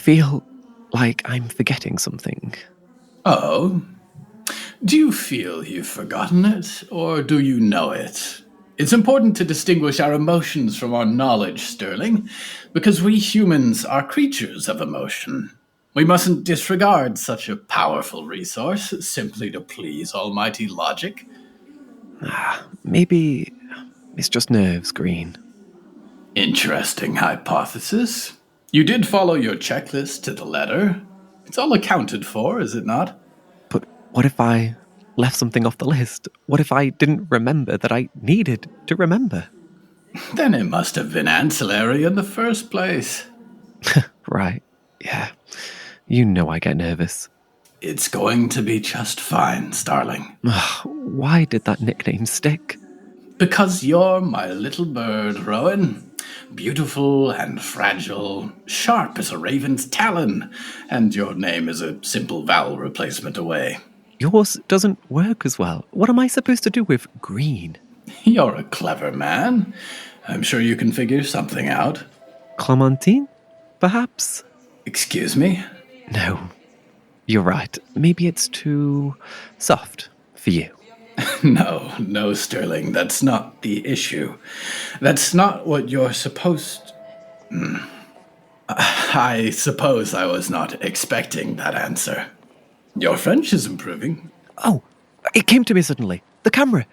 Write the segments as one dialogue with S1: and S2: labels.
S1: feel like I'm forgetting something.
S2: Oh? Do you feel you've forgotten it, or do you know it? It's important to distinguish our emotions from our knowledge, Sterling, because we humans are creatures of emotion. We mustn't disregard such a powerful resource simply to please almighty logic.
S1: Maybe it's just nerves, Green.
S2: Interesting hypothesis. You did follow your checklist to the letter. It's all accounted for, is it not?
S1: But what if I left something off the list? What if I didn't remember that I needed to remember?
S2: Then it must have been ancillary in the first place.
S1: Right, yeah. You know I get nervous.
S2: It's going to be just fine, Starling.
S1: Why did that nickname stick?
S2: Because you're my little bird, Rowan. Beautiful and fragile, sharp as a raven's talon, and your name is a simple vowel replacement away.
S1: Yours doesn't work as well. What am I supposed to do with Green?
S2: You're a clever man. I'm sure you can figure something out.
S1: Clementine? Perhaps?
S2: Excuse me?
S1: No. You're right. Maybe it's too soft for you.
S2: No, Sterling, that's not the issue. That's not what you're supposed... I suppose I was not expecting that answer. Your French is improving.
S1: Oh, it came to me suddenly. The camera.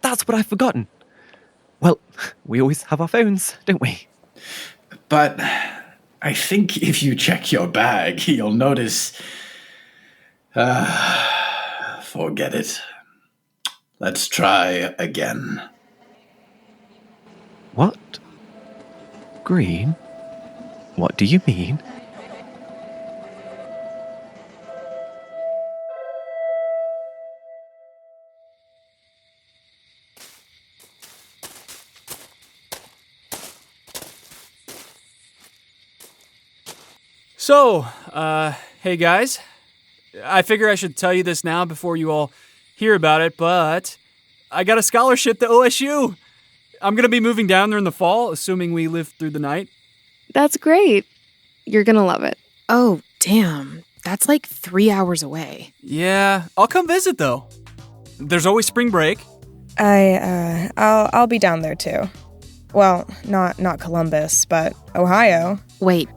S1: That's what I've forgotten. Well, we always have our phones, don't we?
S2: But I think if you check your bag, you'll notice... forget it. Let's try again.
S1: What? Green? What do you mean?
S3: So, hey guys. I figure I should tell you this now before you all hear about it, but I got a scholarship to OSU. I'm going to be moving down there in the fall, assuming we live through the night.
S4: That's great. You're going to love it.
S5: Oh, damn. That's like 3 hours away.
S3: Yeah, I'll come visit though. There's always spring break.
S6: I'll be down there too. Well, not Columbus, but Ohio.
S5: Wait,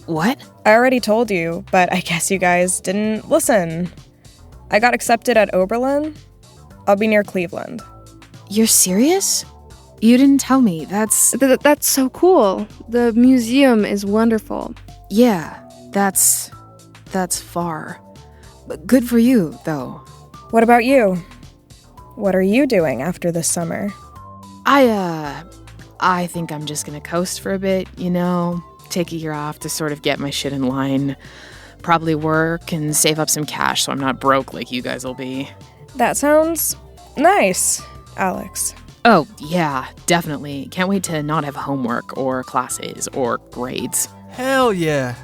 S5: what?
S6: I already told you, but I guess you guys didn't listen. I got accepted at Oberlin. I'll be near Cleveland.
S5: You're serious? You didn't tell me. That's
S4: so cool. The museum is wonderful.
S5: Yeah, that's far. But good for you, though.
S6: What about you? What are you doing after this summer?
S5: I think I'm just gonna coast for a bit, take a year off to sort of get my shit in line. Probably work and save up some cash so I'm not broke like you guys will be.
S6: That sounds nice, Alex.
S5: Oh, yeah, definitely. Can't wait to not have homework or classes or grades.
S3: Hell yeah.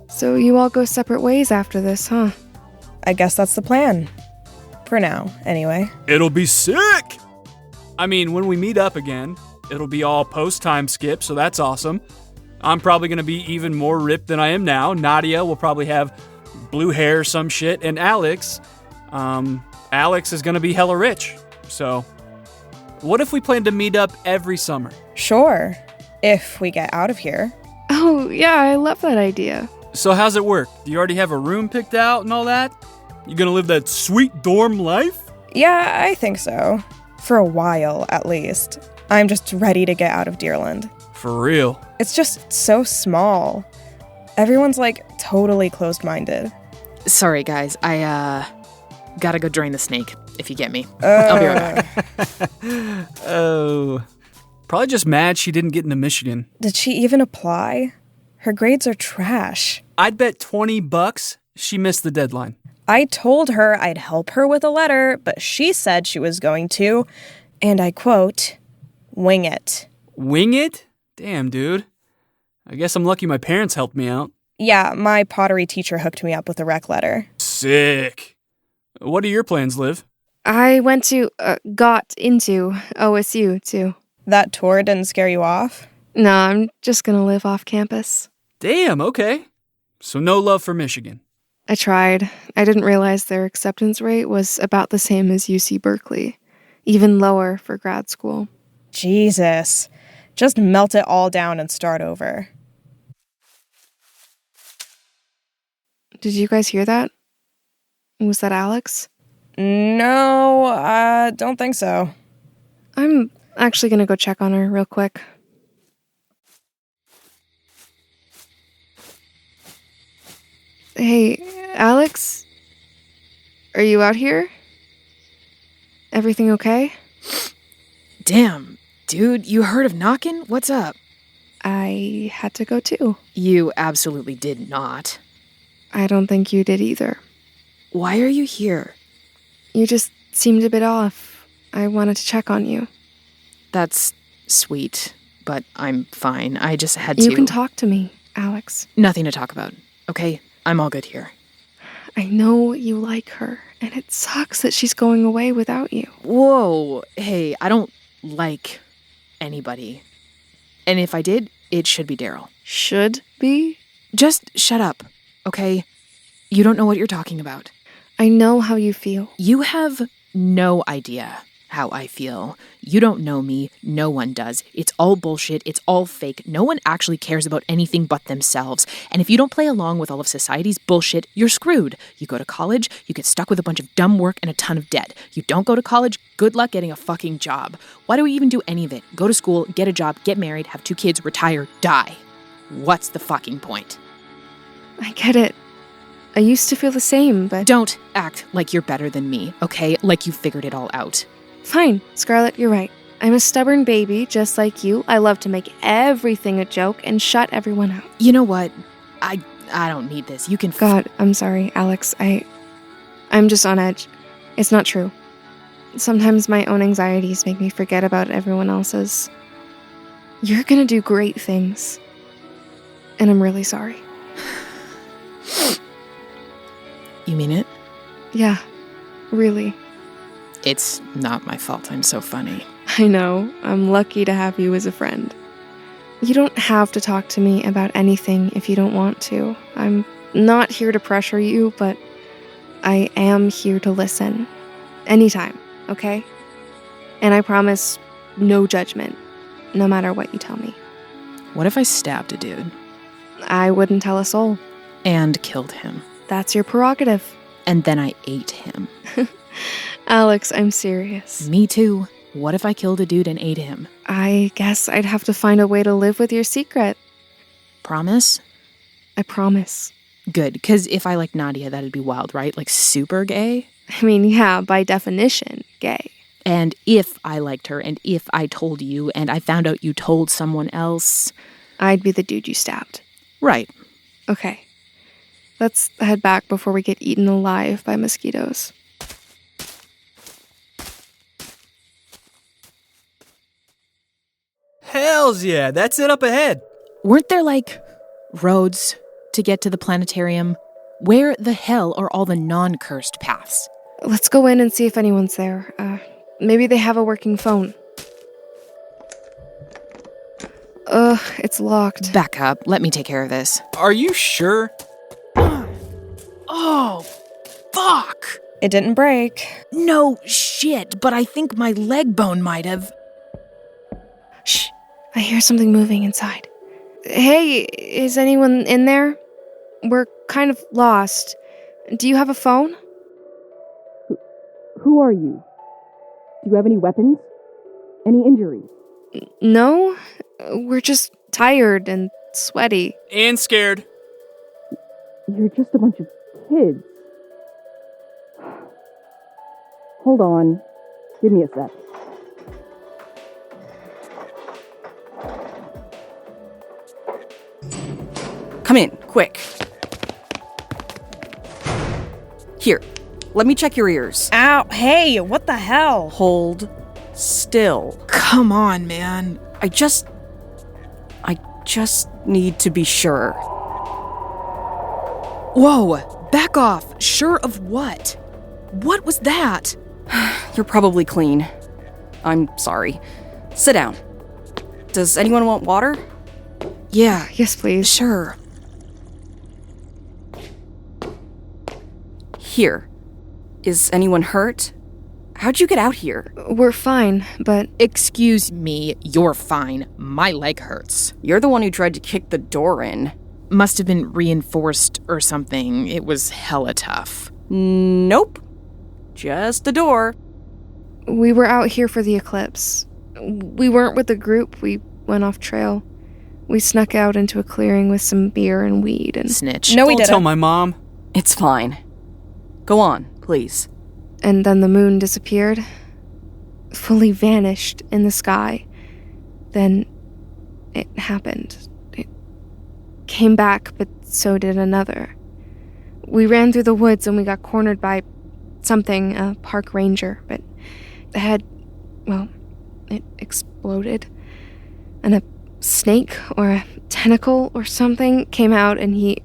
S4: So you all go separate ways after this, huh?
S6: I guess that's the plan. For now, anyway.
S3: It'll be sick! I mean, when we meet up again, it'll be all post-time skip, so that's awesome. I'm probably going to be even more ripped than I am now. Nadia will probably have blue hair or some shit. And Alex is going to be hella rich. So, what if we plan to meet up every summer?
S6: Sure, if we get out of here.
S4: Oh, yeah, I love that idea.
S3: So how's it work? Do you already have a room picked out and all that? You going to live that sweet dorm life?
S6: Yeah, I think so. For a while, at least. I'm just ready to get out of Deerland.
S3: For real.
S6: It's just so small. Everyone's totally closed-minded.
S5: Sorry, guys. I gotta go drain the snake, if you get me. I'll be right back.
S3: Oh. Probably just mad she didn't get into Michigan.
S6: Did she even apply? Her grades are trash.
S3: I'd bet $20 she missed the deadline.
S6: I told her I'd help her with a letter, but she said she was going to, and I quote, wing it.
S3: Wing it? Damn, dude. I guess I'm lucky my parents helped me out.
S6: Yeah, my pottery teacher hooked me up with a rec letter.
S3: Sick. What are your plans, Liv?
S4: I got into OSU, too.
S6: That tour didn't scare you off?
S4: No, I'm just gonna live off campus.
S3: Damn, okay. So no love for Michigan.
S4: I tried. I didn't realize their acceptance rate was about the same as UC Berkeley, even lower for grad school.
S6: Jesus. Just melt it all down and start over.
S4: Did you guys hear that? Was that Alex?
S6: No, don't think so.
S4: I'm actually gonna go check on her real quick. Hey, Alex? Are you out here? Everything okay?
S5: Damn, dude, you heard of knocking? What's up?
S4: I had to go too.
S5: You absolutely did not.
S4: I don't think you did either.
S5: Why are you here?
S4: You just seemed a bit off. I wanted to check on you.
S5: That's sweet, but I'm fine. I just had to...
S4: You can talk to me, Alex.
S5: Nothing to talk about, okay? I'm all good here.
S4: I know you like her, and it sucks that she's going away without you.
S5: Whoa, hey, I don't like anybody. And if I did, it should be Daryl.
S4: Should be?
S5: Just shut up, okay? You don't know what you're talking about.
S4: I know how you feel.
S5: You have no idea how I feel. You don't know me. No one does. It's all bullshit. It's all fake. No one actually cares about anything but themselves. And if you don't play along with all of society's bullshit, you're screwed. You go to college, you get stuck with a bunch of dumb work and a ton of debt. You don't go to college, good luck getting a fucking job. Why do we even do any of it? Go to school, get a job, get married, have 2 kids, retire, die. What's the fucking point?
S4: I get it. I used to feel the same, but...
S5: Don't act like you're better than me, okay? Like you figured it all out.
S4: Fine, Scarlett, you're right. I'm a stubborn baby, just like you. I love to make everything a joke and shut everyone out.
S5: You know what? I don't need this. You can...
S4: God, I'm sorry, Alex. I'm just on edge. It's not true. Sometimes my own anxieties make me forget about everyone else's. You're gonna do great things. And I'm really sorry.
S5: You mean it?
S4: Yeah, really.
S5: It's not my fault I'm so funny.
S4: I know. I'm lucky to have you as a friend. You don't have to talk to me about anything if you don't want to. I'm not here to pressure you, but I am here to listen. Anytime, okay? And I promise no judgment, no matter what you tell me.
S5: What if I stabbed a dude?
S4: I wouldn't tell a soul.
S5: And killed him.
S4: That's your prerogative.
S5: And then I ate him.
S4: Alex, I'm serious.
S5: Me too. What if I killed a dude and ate him?
S4: I guess I'd have to find a way to live with your secret.
S5: Promise?
S4: I promise.
S5: Good, because if I liked Nadia, that'd be wild, right? Like super gay?
S4: I mean, yeah, by definition, gay.
S5: And if I liked her, and if I told you, and I found out you told someone else...
S4: I'd be the dude you stabbed.
S5: Right.
S4: Okay. Let's head back before we get eaten alive by mosquitoes.
S3: Hells yeah, that's it up ahead.
S5: Weren't there, like, roads to get to the planetarium? Where the hell are all the non-cursed paths?
S4: Let's go in and see if anyone's there. Maybe they have a working phone. It's locked.
S5: Back up. Let me take care of this.
S3: Are you sure?
S5: Oh, fuck!
S6: It didn't break.
S5: No shit, but I think my leg bone might have...
S4: Shh. I hear something moving inside. Hey, is anyone in there? We're kind of lost. Do you have a phone?
S7: Who are you? Do you have any weapons? Any injuries?
S4: No. We're just tired and sweaty.
S3: And scared.
S7: You're just a bunch of kids. Hold on. Give me a sec.
S8: Come in, quick. Here, let me check your ears.
S6: Ow, hey, what the hell?
S8: Hold still.
S5: Come on, man.
S8: I just need to be sure.
S5: Whoa, back off. Sure of what? What was that?
S8: You're probably clean. I'm sorry. Sit down. Does anyone want water?
S5: Yeah,
S4: Yes, please.
S5: sure.
S8: Here. Is anyone hurt? How'd you get out here?
S4: We're fine, but
S5: Excuse me, you're fine. My leg hurts.
S8: You're the one who tried to kick the door in.
S5: Must have been reinforced or something. It was hella tough.
S8: Nope. Just the door.
S4: we were out here for the eclipse. We weren't with the group. We went off trail. We snuck out into a clearing with some beer and weed and...
S5: Snitch.
S6: No, we
S3: Don't
S6: didn't.
S3: tell my mom.
S8: It's fine. Go on, please.
S4: And then the moon disappeared. Fully vanished in the sky. Then it happened. It came back, but so did another. We ran through the woods and we got cornered by something, a park ranger, but the head, well, it exploded. And a snake or a tentacle or something came out and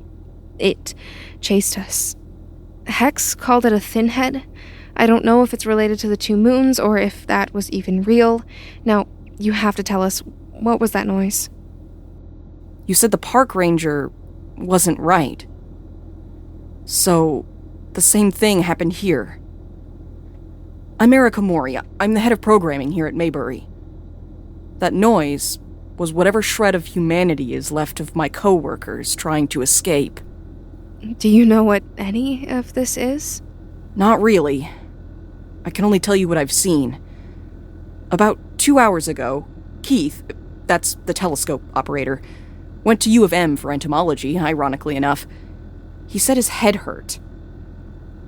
S4: it chased us. Hex called it a thin head. I don't know if it's related to the 2 moons or if that was even real. Now, you have to tell us, what was that noise?
S8: You said the park ranger wasn't right. So, the same thing happened here. I'm Erica Mori. I'm the head of programming here at Maybury. That noise was whatever shred of humanity is left of my co-workers trying to escape.
S4: Do you know what any of this is?
S8: Not really. I can only tell you what I've seen. About 2 hours ago, Keith, that's the telescope operator, went to U of M for entomology, ironically enough. He said his head hurt.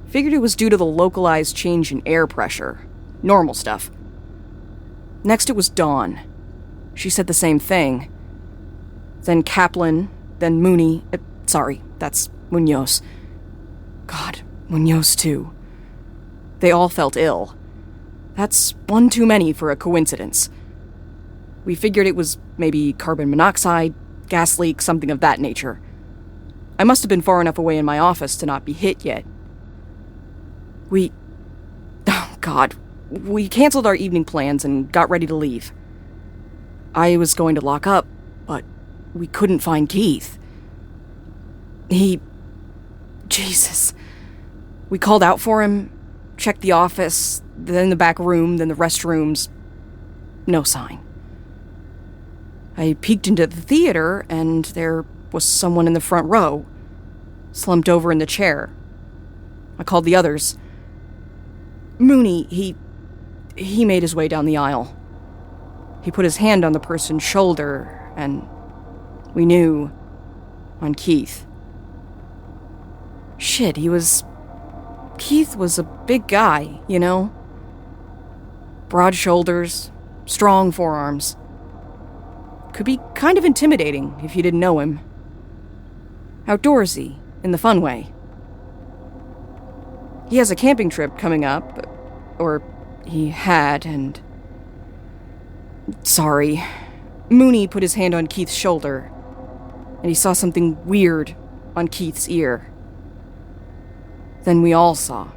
S8: Figured it was due to the localized change in air pressure. Normal stuff. Next it was Dawn. She said the same thing. Then Kaplan, then Mooney. Sorry, that's Munoz. God, Munoz too. They all felt ill. That's one too many for a coincidence. We figured it was maybe carbon monoxide, gas leak, something of that nature. I must have been far enough away in my office to not be hit yet. We canceled our evening plans and got ready to leave. I was going to lock up, but we couldn't find Keith. Jesus. We called out for him, checked the office, then the back room, then the restrooms. No sign. I peeked into the theater, and there was someone in the front row, slumped over in the chair. I called the others. Mooney, he made his way down the aisle. He put his hand on the person's shoulder, and we knew, on Keith. Shit, Keith was a big guy, you know? Broad shoulders, strong forearms. Could be kind of intimidating if you didn't know him. Outdoorsy, in the fun way. He has a camping trip coming up, or he had, and... Sorry. Mooney put his hand on Keith's shoulder, and he saw something weird on Keith's ear. Then we all saw.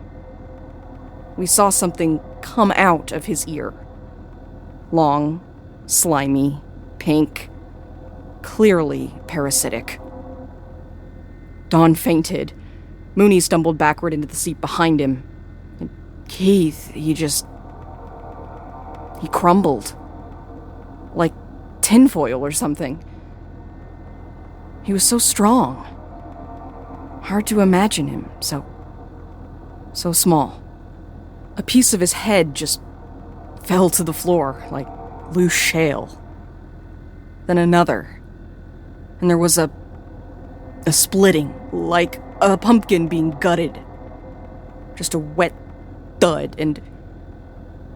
S8: We saw something come out of his ear. Long, slimy, pink, clearly parasitic. Dawn fainted. Mooney stumbled backward into the seat behind him. And Keith, he crumbled. Like tinfoil or something. He was so strong. Hard to imagine him so small. A piece of his head just fell to the floor like loose shale. Then another. And there was a splitting, like a pumpkin being gutted. Just a wet thud and...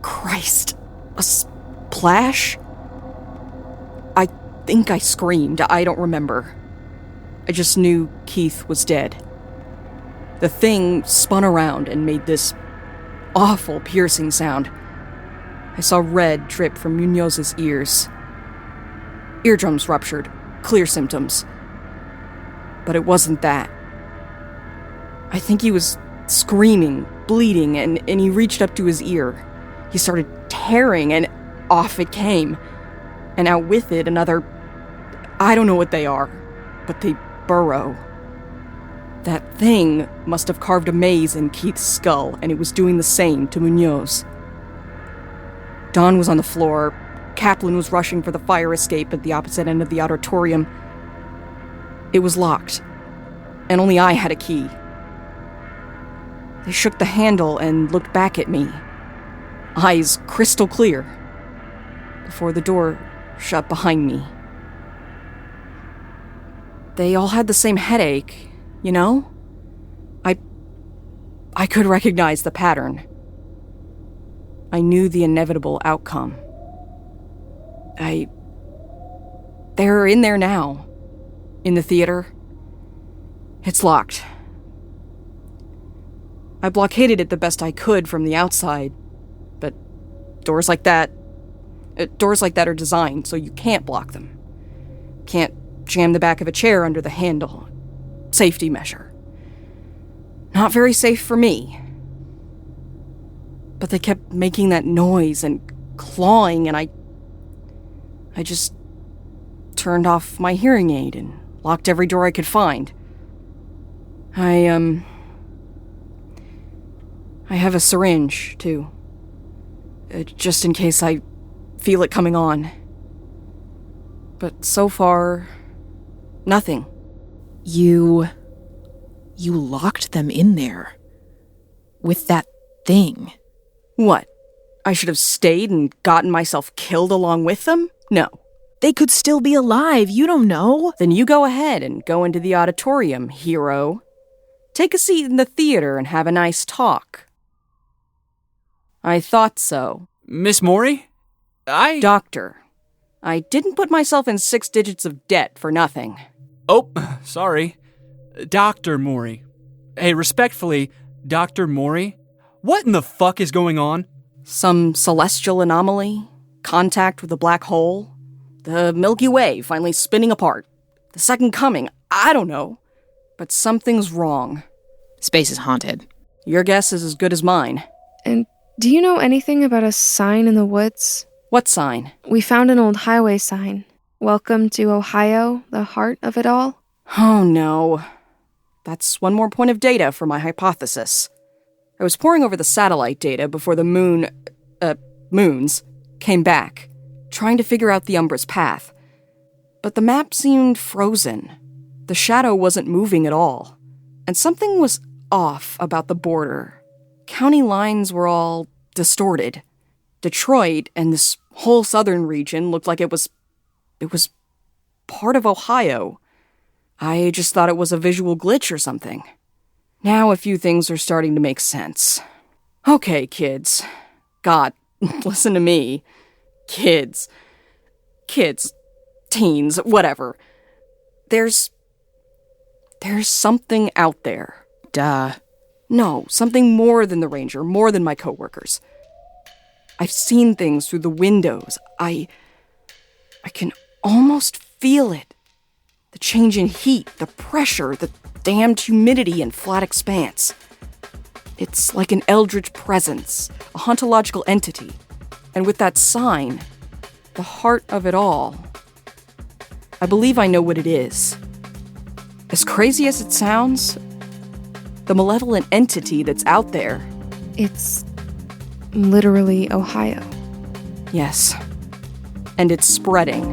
S8: Christ, a splash? I think I screamed. I don't remember. I just knew Keith was dead. The thing spun around and made this awful piercing sound. I saw red drip from Munoz's ears. Eardrums ruptured. Clear symptoms. But it wasn't that. I think he was screaming, bleeding, and he reached up to his ear. He started tearing, and off it came. And out with it another... I don't know what they are, but they burrow. That thing must have carved a maze in Keith's skull, and it was doing the same to Munoz. Don was on the floor. Kaplan was rushing for the fire escape at the opposite end of the auditorium. It was locked, and only I had a key. They shook the handle and looked back at me, eyes crystal clear, before the door shut behind me. They all had the same headache, you know? I could recognize the pattern. I knew the inevitable outcome. They're in there now. In the theater. It's locked. I blockaded it the best I could from the outside, but doors like that are designed so you can't block them. Can't jam the back of a chair under the handle. Safety measure. Not very safe for me. But they kept making that noise and clawing, and I just turned off my hearing aid and locked every door I could find. I have a syringe, too. Just in case I feel it coming on. But so far, nothing.
S5: You locked them in there. With that thing.
S8: What? I should have stayed and gotten myself killed along with them? No.
S5: They could still be alive, you don't know.
S8: Then you go ahead and go into the auditorium, hero. Take a seat in the theater and have a nice talk. I thought so.
S3: Miss Mori?
S8: Doctor, I didn't put myself in 6 digits of debt for nothing.
S3: Oh, sorry. Dr. Mori. Hey, respectfully, Dr. Mori? What in the fuck is going on?
S8: Some celestial anomaly? Contact with a black hole? The Milky Way finally spinning apart? The second coming? I don't know. But something's wrong.
S5: Space is haunted.
S8: Your guess is as good as mine.
S4: And do you know anything about a sign in the woods?
S8: What sign?
S4: We found an old highway sign. Welcome to Ohio, the heart of it all.
S8: Oh no. That's one more point of data for my hypothesis. I was poring over the satellite data before the moons came back, trying to figure out the Umbra's path. But the map seemed frozen. The shadow wasn't moving at all. And something was off about the border. County lines were all distorted. Detroit and this whole southern region looked like it was part of Ohio. I just thought it was a visual glitch or something. Now a few things are starting to make sense. Okay, kids. God, listen to me. Kids, teens, whatever. There's something out there.
S5: Duh.
S8: No, something more than the ranger, more than my coworkers. I've seen things through the windows. I can almost feel it. The change in heat, the pressure, the damned humidity and flat expanse. It's like an eldritch presence, a hauntological entity. And with that sign, the heart of it all, I believe I know what it is. As crazy as it sounds, the malevolent entity that's out there.
S4: It's literally Ohio.
S8: Yes. And it's spreading.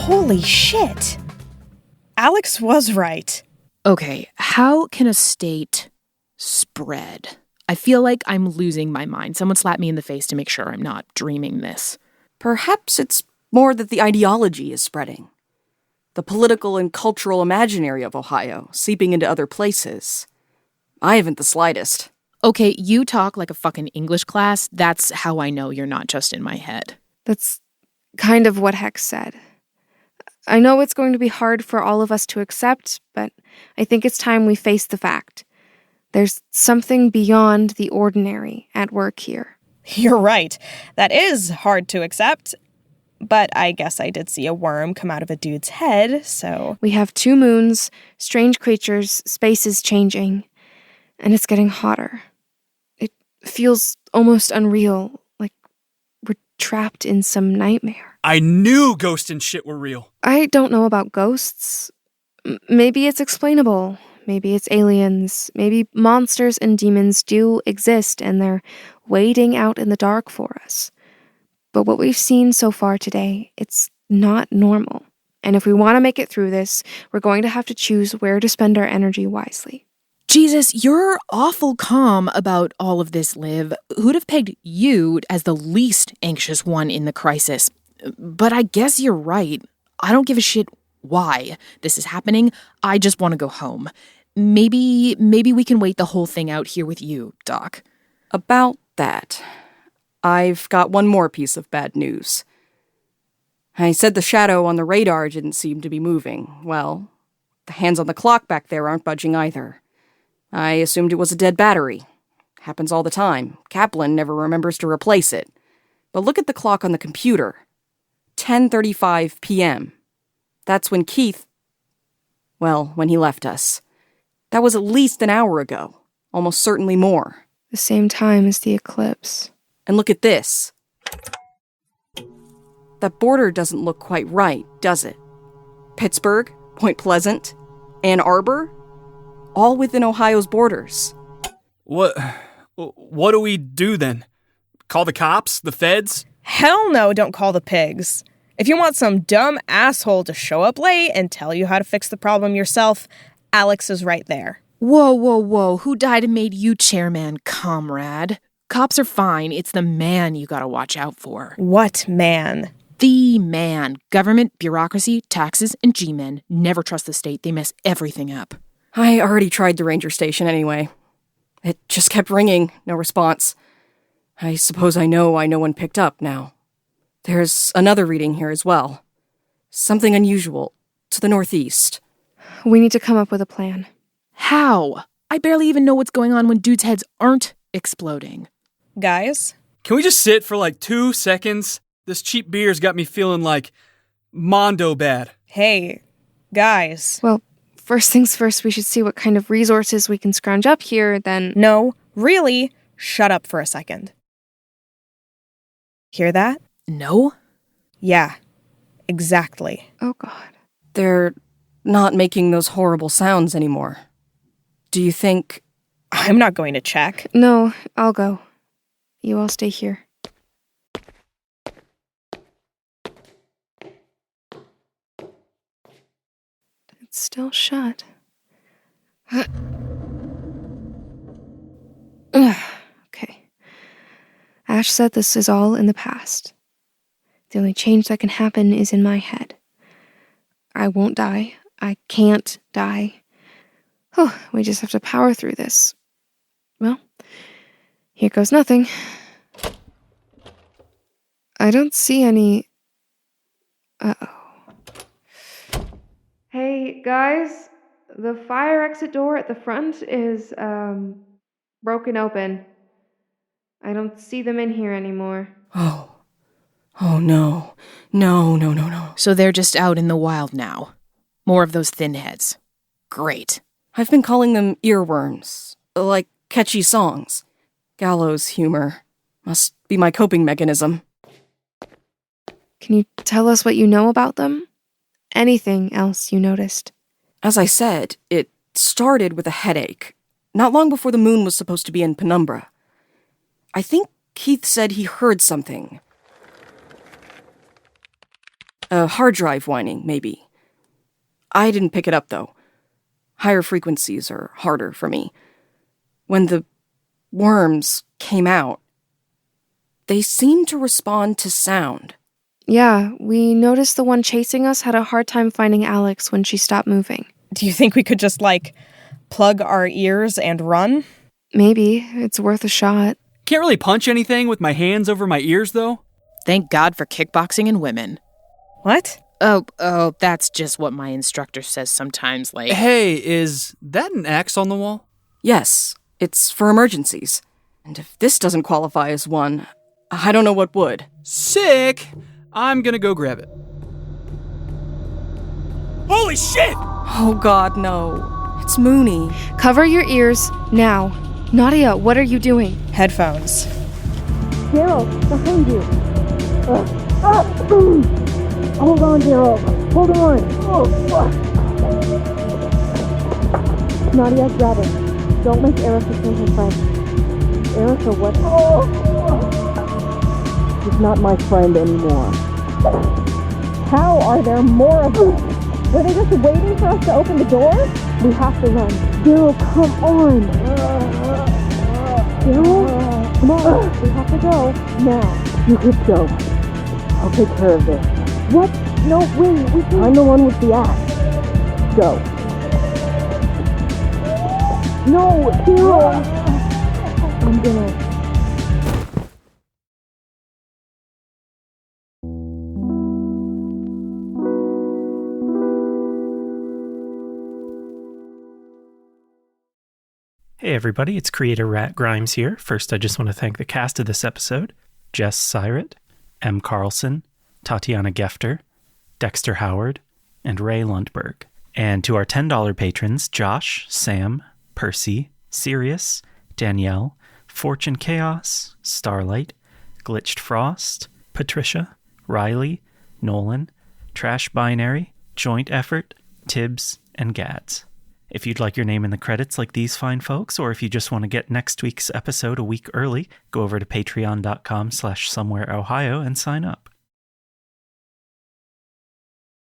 S6: Holy shit. Alex was right.
S5: Okay, how can a state spread? I feel like I'm losing my mind. Someone slap me in the face to make sure I'm not dreaming this.
S8: Perhaps it's more that the ideology is spreading. The political and cultural imaginary of Ohio seeping into other places. I haven't the slightest.
S5: Okay, you talk like a fucking English class. That's how I know you're not just in my head.
S4: That's kind of what Hex said. I know it's going to be hard for all of us to accept, but I think it's time we face the fact. There's something beyond the ordinary at work here.
S6: You're right. That is hard to accept. But I guess I did see a worm come out of a dude's head, so...
S4: We have 2 moons, strange creatures, space is changing, and it's getting hotter. feels almost unreal, like we're trapped in some nightmare.
S3: I knew ghosts and shit were real.
S4: I don't know about ghosts. Maybe it's explainable. Maybe it's aliens. Maybe monsters and demons do exist and they're waiting out in the dark for us. But what we've seen so far today, it's not normal. And if we want to make it through this, we're going to have to choose where to spend our energy wisely.
S5: Jesus, you're awful calm about all of this, Liv. Who'd have pegged you as the least anxious one in the crisis? But I guess you're right. I don't give a shit why this is happening. I just want to go home. Maybe we can wait the whole thing out here with you, Doc.
S8: About that, I've got one more piece of bad news. I said the shadow on the radar didn't seem to be moving. Well, the hands on the clock back there aren't budging either. I assumed it was a dead battery. Happens all the time. Kaplan never remembers to replace it. But look at the clock on the computer. 10:35 p.m. That's when when he left us. That was at least an hour ago. Almost certainly more.
S4: The same time as the eclipse.
S8: And look at this. That border doesn't look quite right, does it? Pittsburgh, Point Pleasant, Ann Arbor, all within Ohio's borders.
S3: What do we do then? Call the cops? The feds?
S6: Hell no, don't call the pigs. If you want some dumb asshole to show up late and tell you how to fix the problem yourself, Alex is right there.
S5: Whoa. Who died and made you chairman, comrade? Cops are fine. It's the man you gotta watch out for.
S6: What man?
S5: The man. Government, bureaucracy, taxes, and G-men. Never trust the state. They mess everything up.
S8: I already tried the ranger station anyway. It just kept ringing. No response. I suppose I know why no one picked up now. There's another reading here as well. Something unusual. To the northeast.
S4: We need to come up with a plan.
S5: How? I barely even know what's going on when dudes' heads aren't exploding.
S6: Guys?
S3: Can we just sit for like 2 seconds? This cheap beer's got me feeling like Mondo bad.
S6: Hey, guys.
S4: Well, first things first, we should see what kind of resources we can scrounge up here, then...
S6: No, really, shut up for a second. Hear that?
S5: No?
S6: Yeah, exactly.
S4: Oh, God.
S8: They're not making those horrible sounds anymore. Do you think...
S6: I'm not going to check.
S4: No, I'll go. You all stay here. It's still shut. Okay. Ash said this is all in the past. The only change that can happen is in my head. I won't die. I can't die. Oh, we just have to power through this. Well, here goes nothing. I don't see any... Uh-oh. Hey, guys. The fire exit door at the front is, broken open. I don't see them in here anymore.
S8: Oh no. No.
S5: So they're just out in the wild now. More of those thin heads. Great.
S8: I've been calling them earworms. Like catchy songs. Gallows humor. Must be my coping mechanism.
S4: Can you tell us what you know about them? Anything else you noticed?
S8: As I said, it started with a headache. Not long before the moon was supposed to be in penumbra. I think Keith said he heard something. A hard drive whining, maybe. I didn't pick it up, though. Higher frequencies are harder for me. When the worms came out, they seemed to respond to sound.
S4: Yeah, we noticed the one chasing us had a hard time finding Alex when she stopped moving.
S6: Do you think we could just, plug our ears and run?
S4: Maybe. It's worth a shot.
S3: Can't really punch anything with my hands over my ears, though.
S5: Thank God for kickboxing and women.
S6: What?
S5: Oh, that's just what my instructor says sometimes,
S3: Hey, is that an axe on the wall?
S8: Yes, it's for emergencies. And if this doesn't qualify as one, I don't know what would.
S3: Sick! I'm gonna go grab it. Holy shit!
S8: Oh God, no. It's Mooney.
S4: Cover your ears, now. Nadia, what are you doing?
S6: Headphones.
S7: Daryl, behind you. Hold on, Daryl. Hold on. Oh, fuck. Nadia, grab it. Don't make Erica kill her friend. Erica, what? She's not my friend anymore. How are there more of them? Were they just waiting for us to open the door? We have to run. Daryl, come on. Daryl, come on. We have to go now. You could go. I'll take care of this. What? No, wait. I'm the one with the axe. Go. No, Daryl. I'm gonna...
S9: Hey everybody, it's creator Rat Grimes here. First, I just want to thank the cast of this episode: Jess Syratt, M. Carlson, Tatiana Gefter, Dexter Howard, and Ray Lundberg. And to our $10 patrons: Josh, Sam, Percy, Sirius, Danielle, Fortune Chaos, Starlight, Glitched Frost, Patricia, Riley, Nolan, Trash Binary, Joint Effort, Tibbs, and Gads. If you'd like your name in the credits like these fine folks, or if you just want to get next week's episode a week early, go over to patreon.com/somewhereohio and sign up.